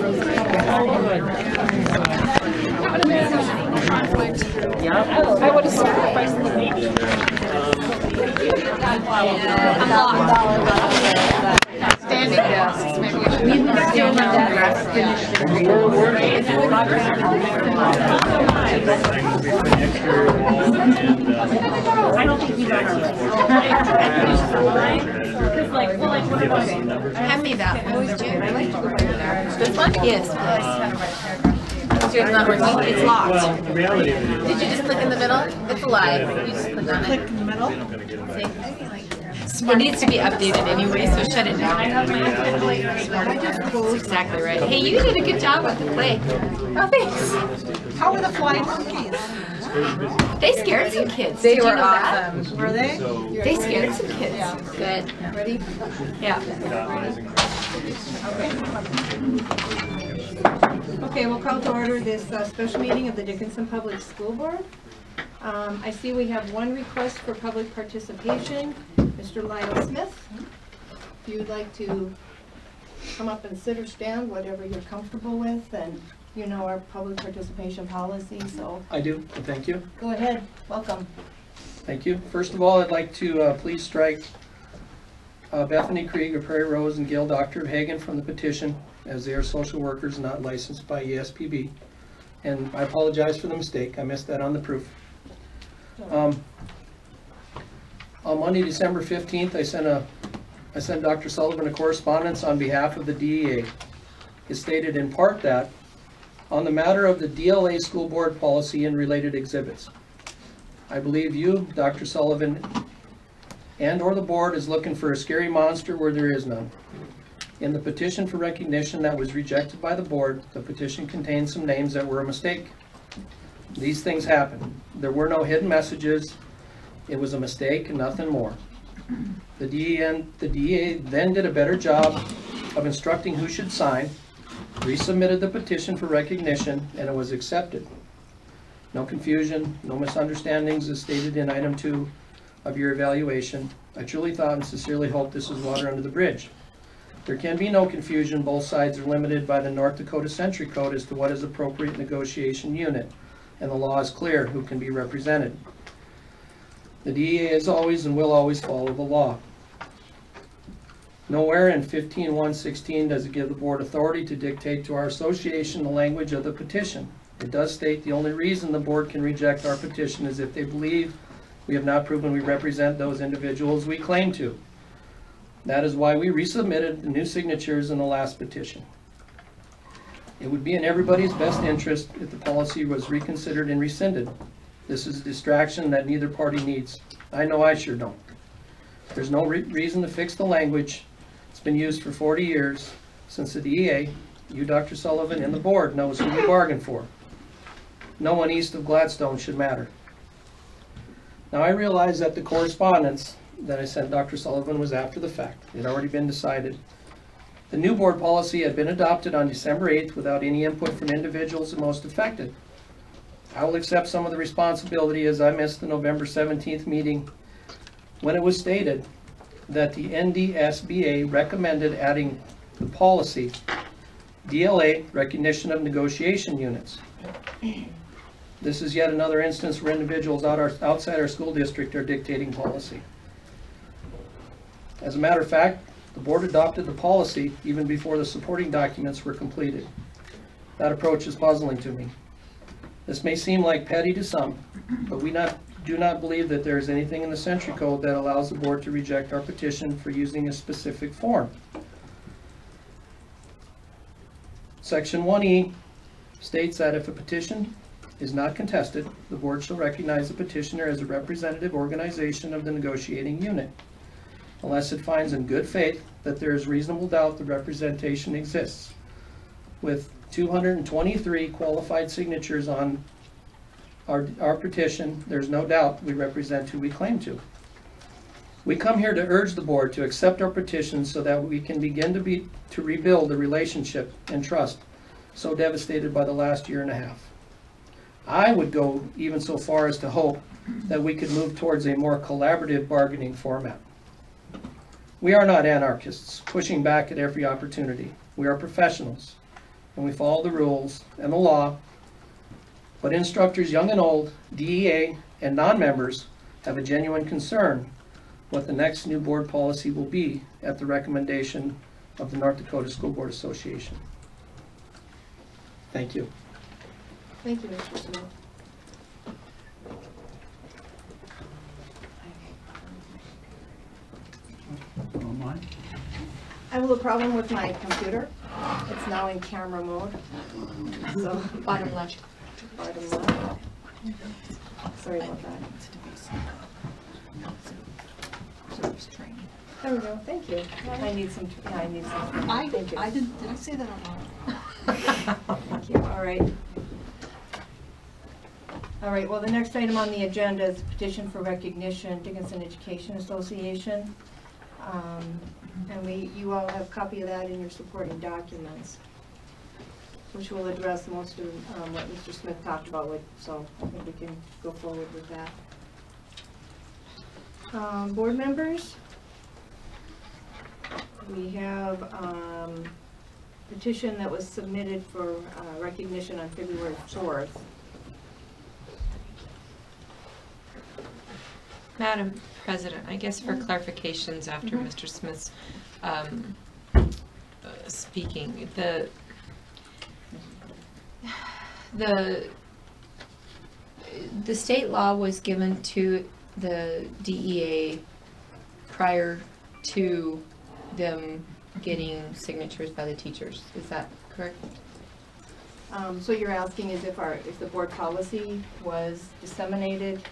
I would have sacrificed the baby. Standing desks. Maybe we should need to stand I don't think he's on our list. Hand me that one. This one? Yes. It's not working. It's locked. Did you just click in the middle? It's alive. You just click on it. Click in the middle? See? It needs to be updated anyway, so shut it down. That's exactly right. Hey, you did a good job with the play. Oh, thanks. How were the flying monkeys? They scared some kids. They were awesome. That? Were they? They scared some kids. Yeah. Good. Ready? Yeah. Okay, we'll call to order this special meeting of the Dickinson Public School Board. I see we have one request for public participation. Mr. Lyle Smith, if you'd like to come up and sit or stand, whatever you're comfortable with, and you know our public participation policy, so. I do, thank you. Go ahead, welcome. Thank you. First of all, I'd like to please strike Bethany Krieg of Prairie Rose and Gail Dr. Hagen from the petition, as they are social workers not licensed by ESPB. And I apologize for the mistake. I missed that on the proof. On Monday, December 15th, I sent Dr. Sullivan a correspondence on behalf of the DEA. It stated in part that, on the matter of the DLA school board policy and related exhibits, I believe you, Dr. Sullivan, and or the board is looking for a scary monster where there is none. In the petition for recognition that was rejected by the board, the petition contained some names that were a mistake. These things happen. There were no hidden messages. It was a mistake and nothing more. The DEA then did a better job of instructing who should sign, resubmitted the petition for recognition, and it was accepted. No confusion, no misunderstandings as stated in item 2 of your evaluation. I truly thought and sincerely hope this is water under the bridge. There can be no confusion. Both sides are limited by the North Dakota Century Code as to what is appropriate negotiation unit, and the law is clear who can be represented. The DEA is always and will always follow the law. Nowhere in 15.1.16 does it give the board authority to dictate to our association the language of the petition. It does state the only reason the board can reject our petition is if they believe we have not proven we represent those individuals we claim to. That is why we resubmitted the new signatures in the last petition. It would be in everybody's best interest if the policy was reconsidered and rescinded. This is a distraction that neither party needs. I know I sure don't. There's no reason to fix the language. It's been used for 40 years since the DEA, you, Dr. Sullivan, and the board knows who you bargained for. No one east of Gladstone should matter. Now I realize that the correspondence that I sent Dr. Sullivan was after the fact. It had already been decided. The new board policy had been adopted on December 8th without any input from individuals the most affected. I will accept some of the responsibility as I missed the November 17th meeting when it was stated that the NDSBA recommended adding the policy DLA, recognition of negotiation units. This is yet another instance where individuals outside our school district are dictating policy. As a matter of fact, the board adopted the policy even before the supporting documents were completed. That approach is puzzling to me. This may seem like petty to some, but we do not believe that there is anything in the Century Code that allows the board to reject our petition for using a specific form. Section 1E states that if a petition is not contested, the board shall recognize the petitioner as a representative organization of the negotiating unit, unless it finds in good faith that there is reasonable doubt the representation exists. With 223 qualified signatures on our petition, there's no doubt we represent who we claim to. We come here to urge the board to accept our petition so that we can begin to rebuild the relationship and trust so devastated by the last year and a half. I would go even so far as to hope that we could move towards a more collaborative bargaining format. We are not anarchists pushing back at every opportunity. We are professionals. and we follow the rules and the law, but instructors young and old, DEA, and non-members have a genuine concern what the next new board policy will be at the recommendation of the North Dakota School Board Association. Thank you. Thank you, Mr. Smith. I have a little problem with my computer. It's now in camera mode. So, Bottom left. bottom left. Sorry about that. There we go, thank you. I need some, yeah, I need some. Thank you. Did I say that out loud? Thank you, all right. All right, well, the next item on the agenda is petition for recognition, Dickinson Education Association. And you all have a copy of that in your supporting documents, which will address most of what Mr. Smith talked about, so I think we can go forward with that. Board members? We have petition that was submitted for recognition on February 4th. Madam President, I guess for clarifications after Mr. Smith's speaking, the state law was given to the DEA prior to them getting signatures by the teachers. Is that correct? So you're asking is if the board policy was disseminated,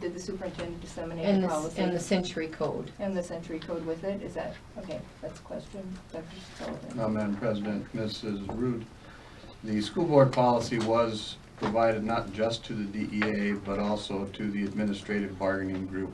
did the superintendent disseminate the policy? And the century code. And the century code with it? Is that, okay, that's a question. Dr. Sullivan. Madam President, Mrs. Rood, the school board policy was provided not just to the DEA, but also to the administrative bargaining group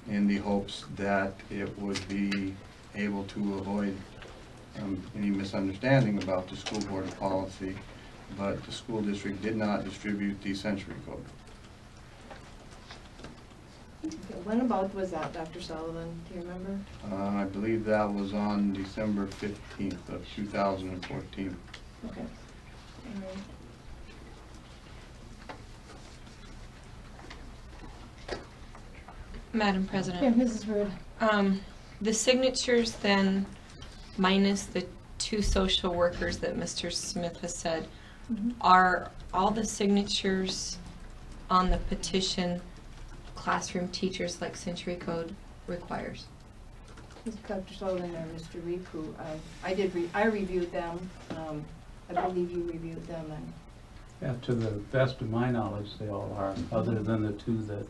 in the hopes that it would be able to avoid any misunderstanding about the school board policy, but the school district did not distribute the century code. Okay, when about was that, Dr. Sullivan? Do you remember? I believe that was on December 15th of 2014. Okay. All right. Madam President. Yeah, Mrs. Rood. The signatures then, minus the 2 social workers that Mr. Smith has said, are all the signatures on the petition classroom teachers like Century Code requires? Dr. Sullivan or Mr. Ripu, I reviewed them. I believe you reviewed them. Yeah, to the best of my knowledge, they all are, other than the 2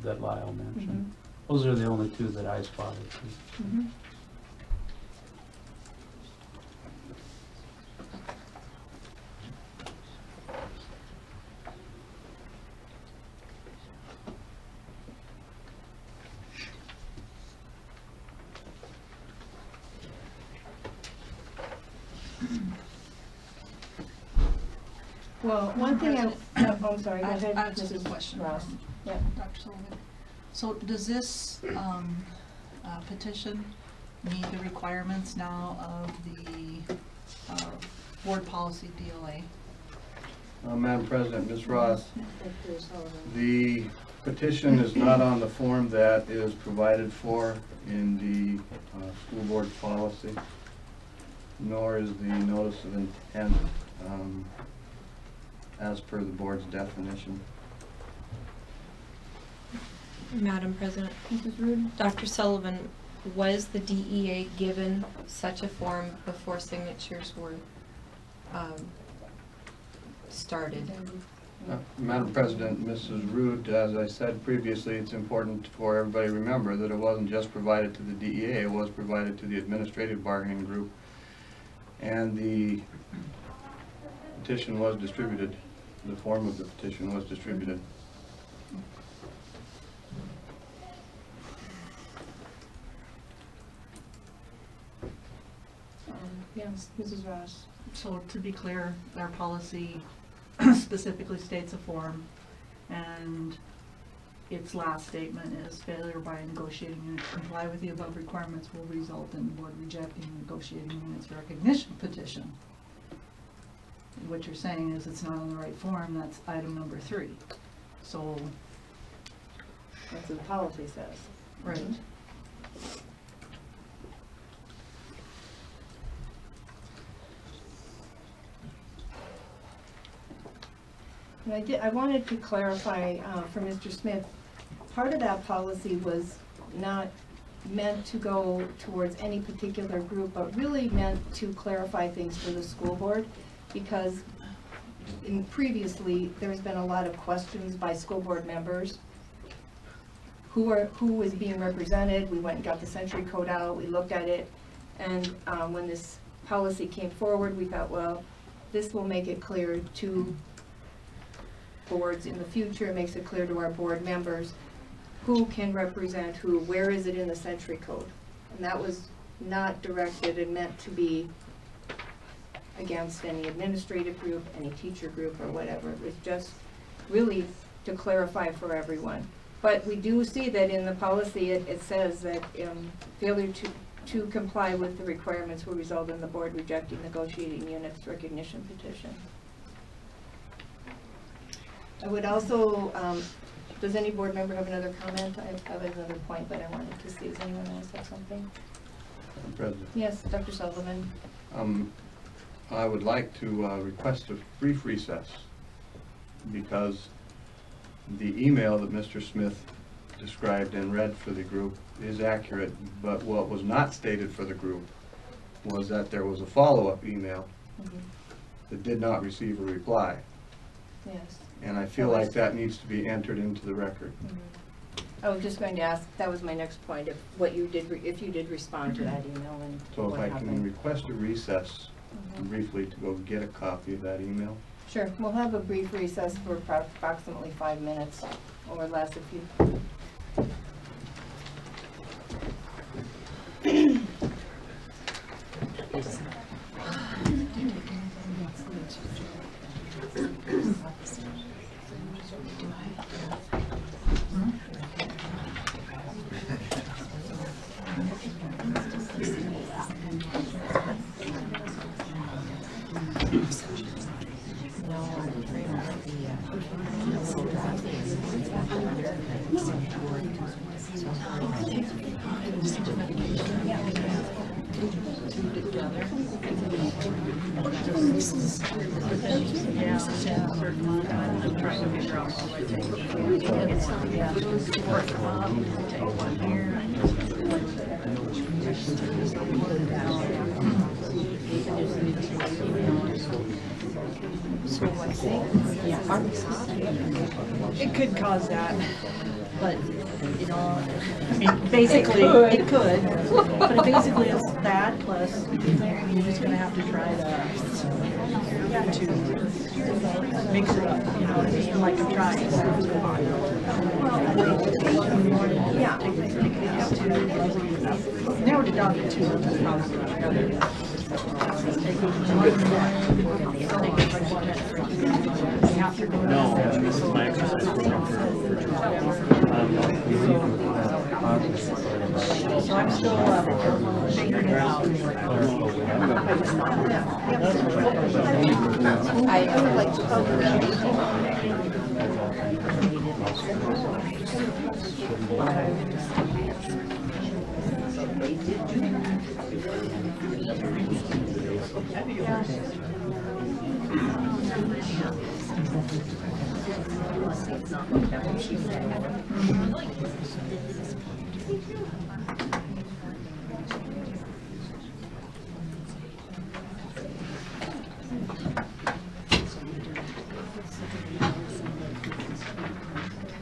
that Lyle mentioned. Those are the only 2 that I spotted. Well, one thing I'm sorry, go ahead, I have just a Mrs. question. Ross. Yeah. Dr. Sullivan. So does this petition meet the requirements now of the board policy DLA? Madam President, Ms. Ross, Dr. Sullivan. the petition is not on the form that is provided for in the school board policy, nor is the notice of intent as per the board's definition. Madam President. Mrs. Rood? Dr. Sullivan, was the DEA given such a form before signatures were started? Madam President, Mrs. Rood, as I said previously, it's important for everybody to remember that it wasn't just provided to the DEA, it was provided to the administrative bargaining group, and the petition was distributed. The form of the petition was distributed. Yes, Mrs. Ross. So to be clear, our policy specifically states a form, and its last statement is failure by negotiating unit to comply with the above requirements will result in the board rejecting the negotiating unit's recognition petition. what you're saying is it's not on the right form, that's item number 3. So, That's what the policy says. right. And I wanted to clarify for Mr. Smith, part of that policy was not meant to go towards any particular group, but really meant to clarify things for the school board, because previously, there's been a lot of questions by school board members. Who is being represented? We went and got the century code out, we looked at it, and when this policy came forward, we thought, well, this will make it clear to boards in the future, it makes it clear to our board members who can represent who, where is it in the century code. And that was not directed and meant to be against any administrative group, any teacher group, or whatever. It was just really to clarify for everyone. But we do see that in the policy, it says that failure to comply with the requirements will result in the board rejecting negotiating unit's recognition petition. I would also, does any board member have another comment? I have another point that I wanted to see. Does anyone else have something? Madam President. Yes, Dr. Sullivan. I would like to request a brief recess, because the email that Mr. Smith described and read for the group is accurate, but what was not stated for the group was that there was a follow-up email that did not receive a reply. Yes. And I feel like that needs to be entered into the record. I was just going to ask, that was my next point, if you did respond to that email and So if what I can happened. request a recess briefly to go get a copy of that email. Sure, we'll have a brief recess for approximately 5 minutes or less if you. It could cause that, but, you know, I mean, basically, it could, but it basically is that, plus you're just gonna have to try to mix it up, you know what I mean, like I'm trying. Yeah. Narrowed it down to 2, that's probably No, this is my exercise program So I'm still figuring it out. I would like to cover that.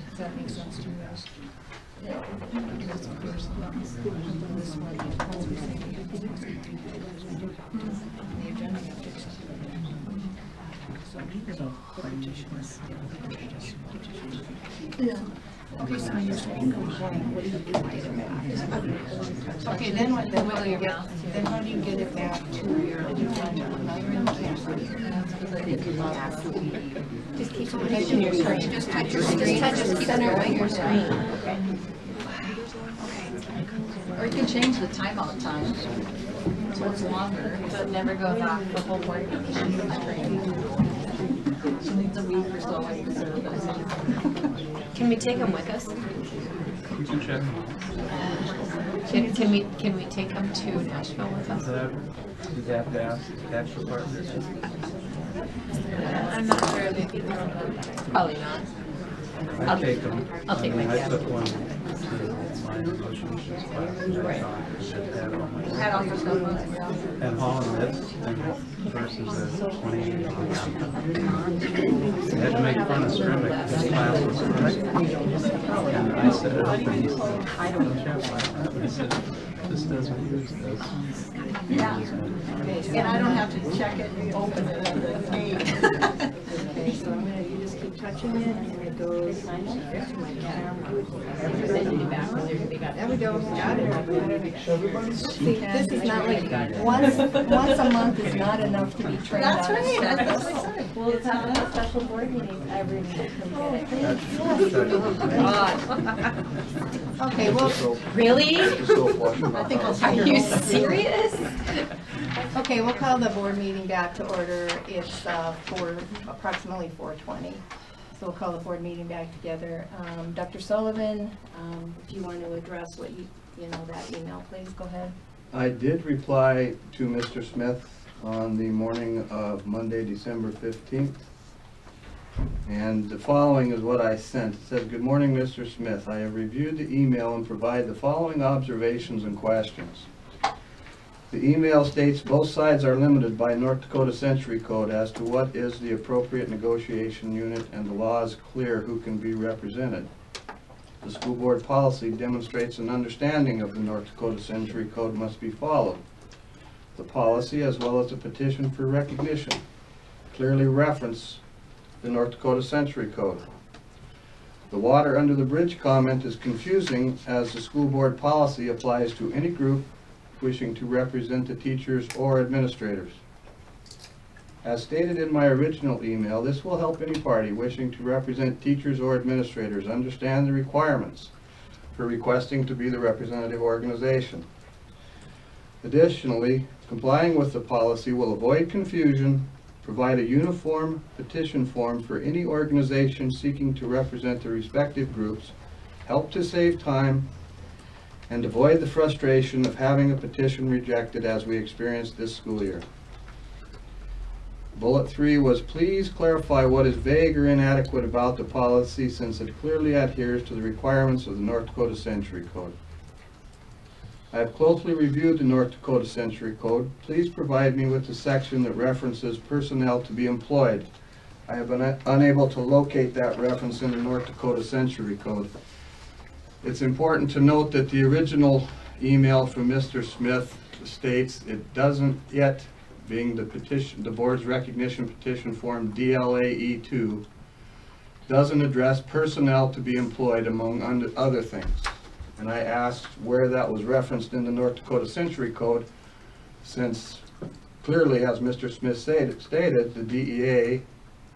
Does that make sense to you guys? Okay, then what, then how do you get it back to your agenda? Now you're in the camera. Just keep touching your screen. Just touch your screen. Just touch the center of your screen. Okay. Or you can change the timeout time, so it's longer, so it never goes off the whole board. the week or so I reserve it. Can we take them with us? You can check them out. Can we take them to Nashville with us? You'd have to ask the tax department. I'm not sure if they probably not. I take them. I'll take my I cab. took one to my negotiations class. Right. Had all your stuff on it, yeah. And hauling this versus the 28. I had to make fun of Strimmick, his class was correct. And I set it up and he said, I don't know. I said, this doesn't use this. Yeah. And I don't have to check it and open it at the gate. Okay, so I'm gonna, you just keep touching it and it goes. There we go, got it. See, this is not like, once a month is not enough to be trained on. That's right, that's what I said. Well, it's having a special board meeting every week. Okay, well, Really? I think I'll Are send you her home. serious? okay, we'll call the board meeting back to order. It's approximately 4:20. So we'll call the board meeting back together. Dr. Sullivan, if you want to address what you know, that email, please go ahead. I did reply to Mr. Smith on the morning of Monday, December 15th. And the following is what I sent. It says, "Good morning, Mr. Smith. I have reviewed the email and provide the following observations and questions. The email states both sides are limited by North Dakota Century Code as to what is the appropriate negotiation unit, and the law is clear who can be represented. The school board policy demonstrates an understanding of the North Dakota Century Code must be followed. The policy, as well as the petition for recognition, clearly reference the North Dakota Century Code. The water under the bridge comment is confusing, as the school board policy applies to any group wishing to represent the teachers or administrators. As stated in my original email, this will help any party wishing to represent teachers or administrators understand the requirements for requesting to be the representative organization. Additionally, complying with the policy will avoid confusion, provide a uniform petition form for any organization seeking to represent the respective groups, help to save time, and avoid the frustration of having a petition rejected as we experienced this school year. Bullet 3 was, please clarify what is vague or inadequate about the policy, since it clearly adheres to the requirements of the North Dakota Century Code. I have closely reviewed the North Dakota Century Code. Please provide me with the section that references personnel to be employed. I have been unable to locate that reference in the North Dakota Century Code. It's important to note that the original email from Mr. Smith states it doesn't yet, being the petition, the board's recognition petition form DLAE2, doesn't address personnel to be employed, among other things. And I asked where that was referenced in the North Dakota Century Code, since clearly, as Mr. Smith stated, the DEA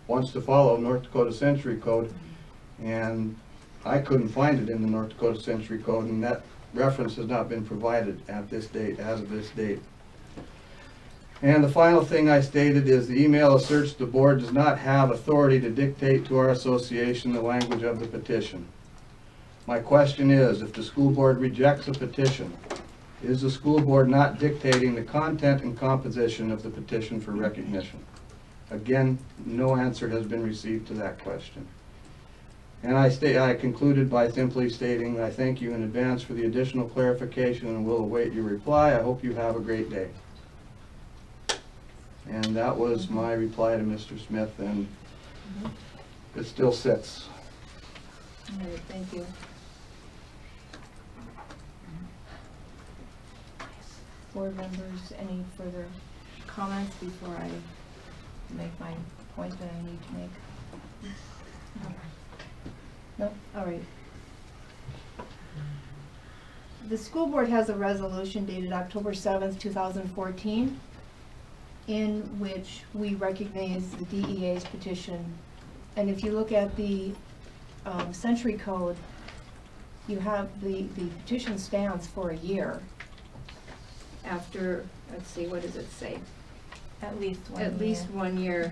wants to follow North Dakota Century Code, and I couldn't find it in the North Dakota Century Code, and that reference has not been provided at this date, as of this date. And the final thing I stated is the email asserts the board does not have authority to dictate to our association the language of the petition. My question is, if the school board rejects a petition, is the school board not dictating the content and composition of the petition for recognition? Again, no answer has been received to that question. And I concluded by simply stating, I thank you in advance for the additional clarification and will await your reply. I hope you have a great day. And that was my reply to Mr. Smith, and it still sits. All right, thank you. Board members, any further comments before I make my point that I need to make? No? All right. The school board has a resolution dated October 7th, 2014, in which we recognize the DEA's petition. And if you look at the Century Code, you have the petition stands for a year. After, let's see, what does it say? At least 1 year. At least 1 year.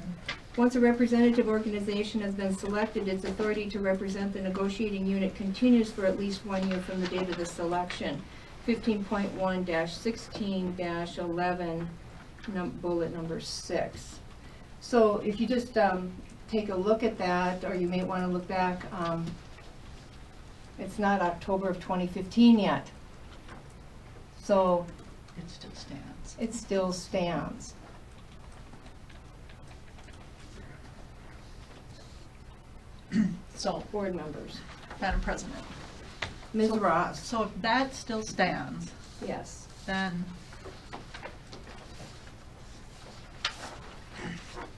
Once a representative organization has been selected, its authority to represent the negotiating unit continues for at least 1 year from the date of the selection. 15.1-16-11, bullet number 6. So if you just take a look at that, or you may want to look back, it's not October of 2015 yet. So It still stands. it still stands. So, Board members. Madam President, Ms. So- Ross? so if that still stands, Yes. then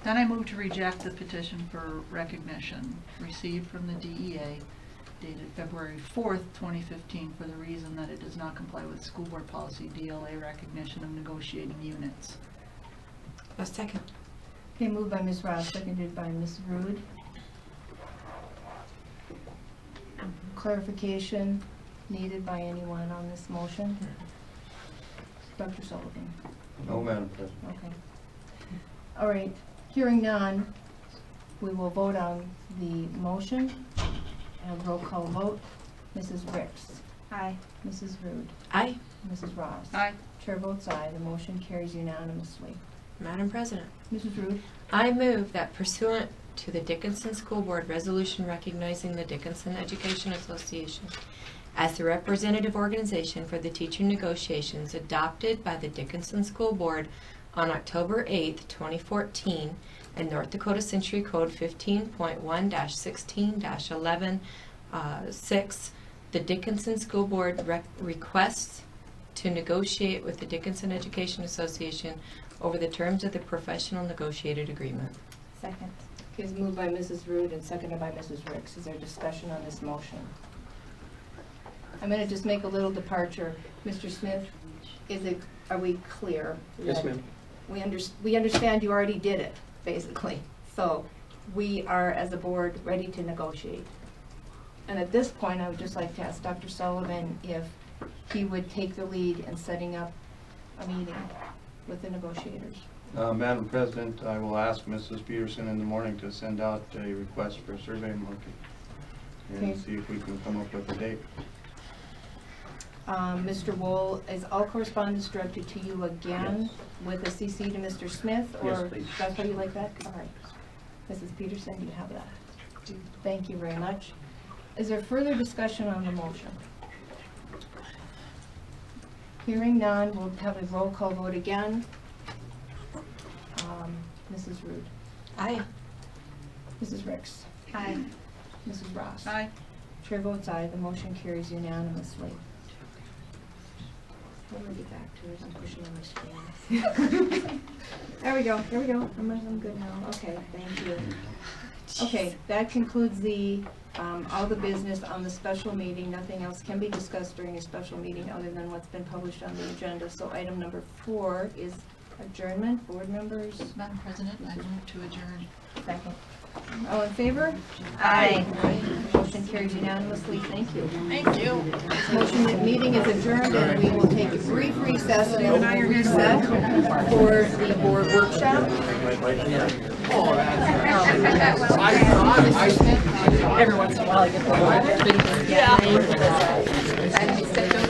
I move to reject the petition for recognition received from the DEA dated February 4th, 2015, for the reason that it does not comply with school board policy DLA recognition of negotiating units. A second. Okay, moved by Ms. Ross, seconded by Ms. Rude. Clarification needed by anyone on this motion? Dr. Sullivan? No, Madam President. Okay. All right, hearing none, we will vote on the motion and roll call vote. Mrs. Ricks? Aye. Mrs. Rude? Aye. Mrs. Ross? Aye. Chair votes aye, the motion carries unanimously. Madam President, Mrs. Rude? I move that pursuant to the Dickinson School Board resolution recognizing the Dickinson Education Association as the representative organization for the teacher negotiations adopted by the Dickinson School Board on October 8th, 2014, and North Dakota Century Code 15.1-16-11, 6, the Dickinson School Board requests to negotiate with the Dickinson Education Association over the terms of the professional negotiated agreement. Second. Okay, it's moved by Mrs. Rude and seconded by Mrs. Ricks. Is there discussion on this motion? I'm going to just make a little departure. Mr. Smith, are we clear? Yes, that ma'am. We understand you already did it, basically. So we are, as a board, ready to negotiate. And at this point, I would just like to ask Dr. Sullivan if he would take the lead in setting up a meeting with the negotiators. Madam President, I will ask Mrs. Peterson in the morning to send out a request for a survey monkey Okay. and see if we can come up with a date. Mr. Wool, is all correspondence directed to you again with a CC to Mr. Smith? Yes, Or please. that's how you like that? All right. Mrs. Peterson, do you have that? Thank you very much. Is there further discussion on the motion? Hearing none, we'll have a roll call vote again. Mrs. Rude? Aye. Mrs. Ricks? Aye. Mrs. Ross? Aye. Chair votes aye, the motion carries unanimously. Let me get back to it, I'm pushing on my screen. There we go, I'm good now, okay, thank you. Okay, that concludes the, all the business on the special meeting. Nothing else can be discussed during a special meeting other than what's been published on the agenda. So item number 4 is adjournment. Board members? Madam President, I move to adjourn. Second. All in favor? Aye. Motion carries unanimously. Thank you. Thank you. Motion, meeting is adjourned, and we will take a brief recess, and then we'll reset for the board workshop. Every once in a while I get the